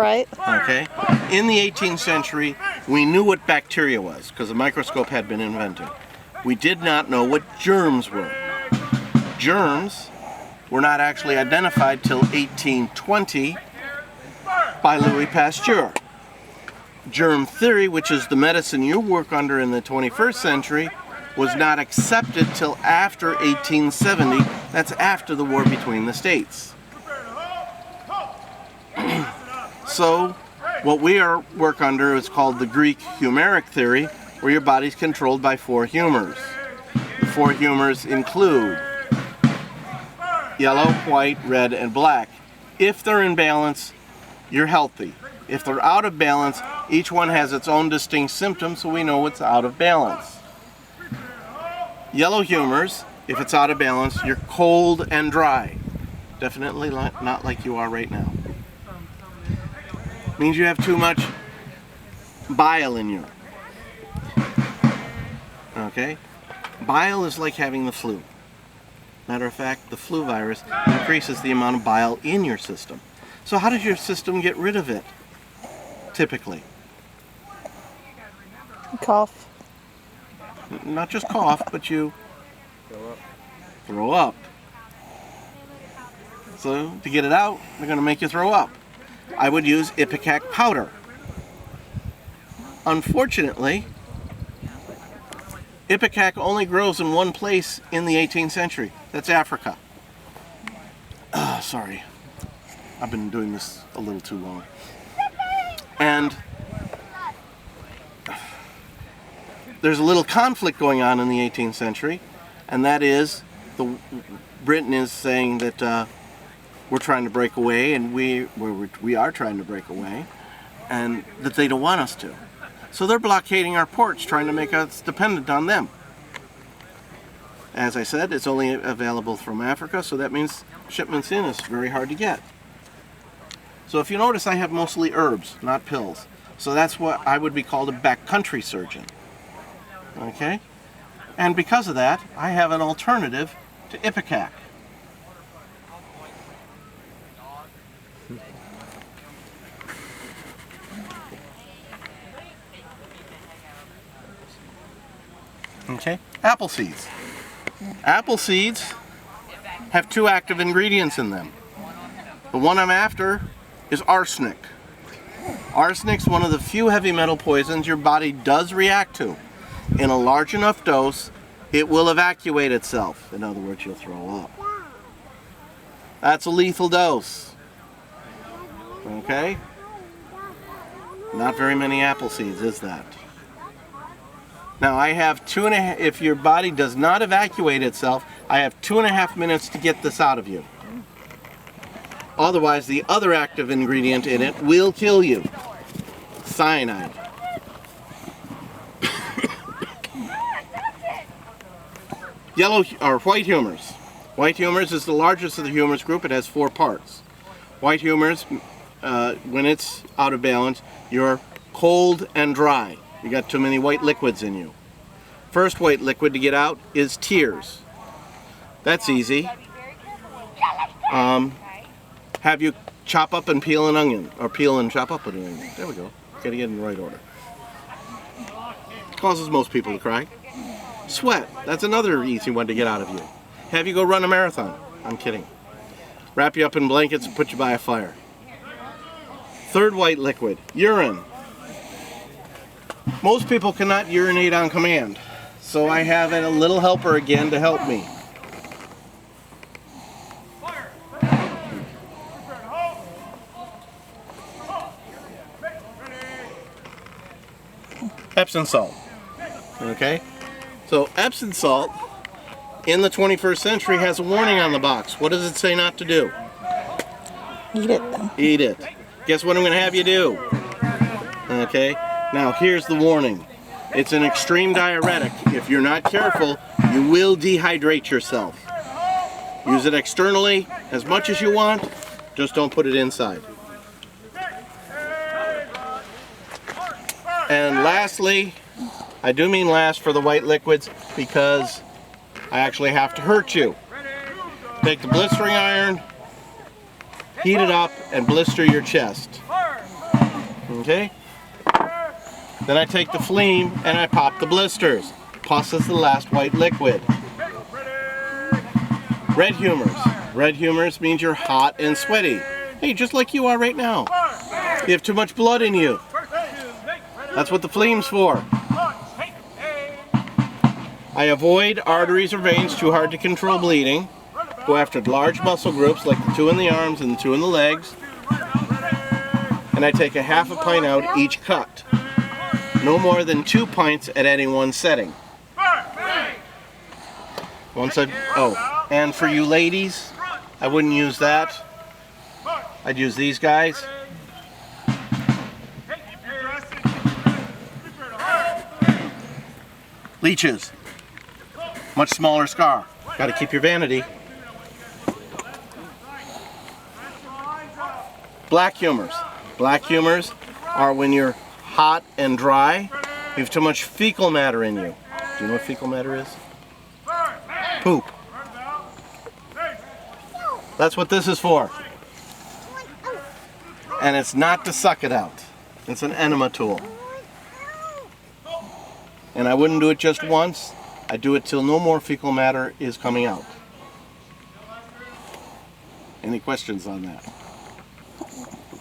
Right. Okay? In the 18th century, we knew what bacteria was because the microscope had been invented. We did not know what germs were. Germs were not actually identified till 1820 by Louis Pasteur. Germ theory, which is the medicine you work under in the 21st century, was not accepted till after 1870. That's after the war between the states. So what we work under is called the Greek humeric theory, where your body's controlled by 4 humors. The 4 humors include yellow, white, red, and black. If they're in balance, you're healthy. If they're out of balance, each one has its own distinct symptoms, so we know it's out of balance. Yellow humors, if it's out of balance, you're cold and dry. Definitely not like you are right now. Means you have too much bile in you. Okay? Bile is like having the flu. Matter of fact, the flu virus increases the amount of bile in your system. So how does your system get rid of it, typically? Cough. Not just cough, but you throw up. So to get it out, they're going to make you throw up. I would use Ipecac powder. Unfortunately, Ipecac only grows in one place in the 18th century. That's Africa. Sorry. I've been doing this a little too long. And there's a little conflict going on in the 18th century, and that is Britain is saying that we're trying to break away, and we are trying to break away, and that they don't want us to. So they're blockading our ports, trying to make us dependent on them. As I said, it's only available from Africa, so that means shipments in is very hard to get. So if you notice, I have mostly herbs, not pills. So that's what I would be called a backcountry surgeon. Okay? And because of that, I have an alternative to Ipecac. Okay? Apple seeds. Apple seeds have 2 active ingredients in them. The one I'm after is arsenic. Arsenic's one of the few heavy metal poisons your body does react to. In a large enough dose, it will evacuate itself. In other words, you'll throw up. That's a lethal dose. Okay? Not very many apple seeds, is that? Now I have 2.5, if your body does not evacuate itself, I have 2.5 minutes to get this out of you. Otherwise, the other active ingredient in it will kill you. Cyanide. Yellow or white humors. White humors is the largest of the humors group. It has 4 parts. White humors, when it's out of balance, you're cold and dry. You got too many white liquids in you. First white liquid to get out is tears. That's easy. Have you chop up and peel an onion, or peel and chop up an onion. There we go. Got to get in the right order. Causes most people to cry. Sweat. That's another easy one to get out of you. Have you go run a marathon. I'm kidding. Wrap you up in blankets and put you by a fire. Third white liquid, urine. Most people cannot urinate on command, so I have a little helper again to help me. Epsom salt. Okay? So Epsom salt in the 21st century has a warning on the box. What does it say not to do? Eat it. Eat it. Guess what I'm going to have you do? Okay? Now here's the warning. It's an extreme diuretic. If you're not careful, you will dehydrate yourself. Use it externally as much as you want, just don't put it inside. And lastly, I do mean last for the white liquids because I actually have to hurt you. Take the blistering iron, heat it up, and blister your chest. Okay? Then I take the phlegm and I pop the blisters. Pus is the last white liquid. Red humors. Red humors means you're hot and sweaty. Hey, just like you are right now. You have too much blood in you. That's what the phlegm's for. I avoid arteries or veins too hard to control bleeding. Go after large muscle groups like the 2 in the arms and the 2 in the legs. And I take a half a pint out each cut. No more than 2 pints at any one setting. And for you ladies, I wouldn't use that. I'd use these guys. Leeches. Much smaller scar. Got to keep your vanity. Black humors. Black humors are when you're hot and dry. You have too much fecal matter in you. Do you know what fecal matter is? Poop. That's what this is for. And it's not to suck it out. It's an enema tool. And I wouldn't do it just once. I do it till no more fecal matter is coming out. Any questions on that?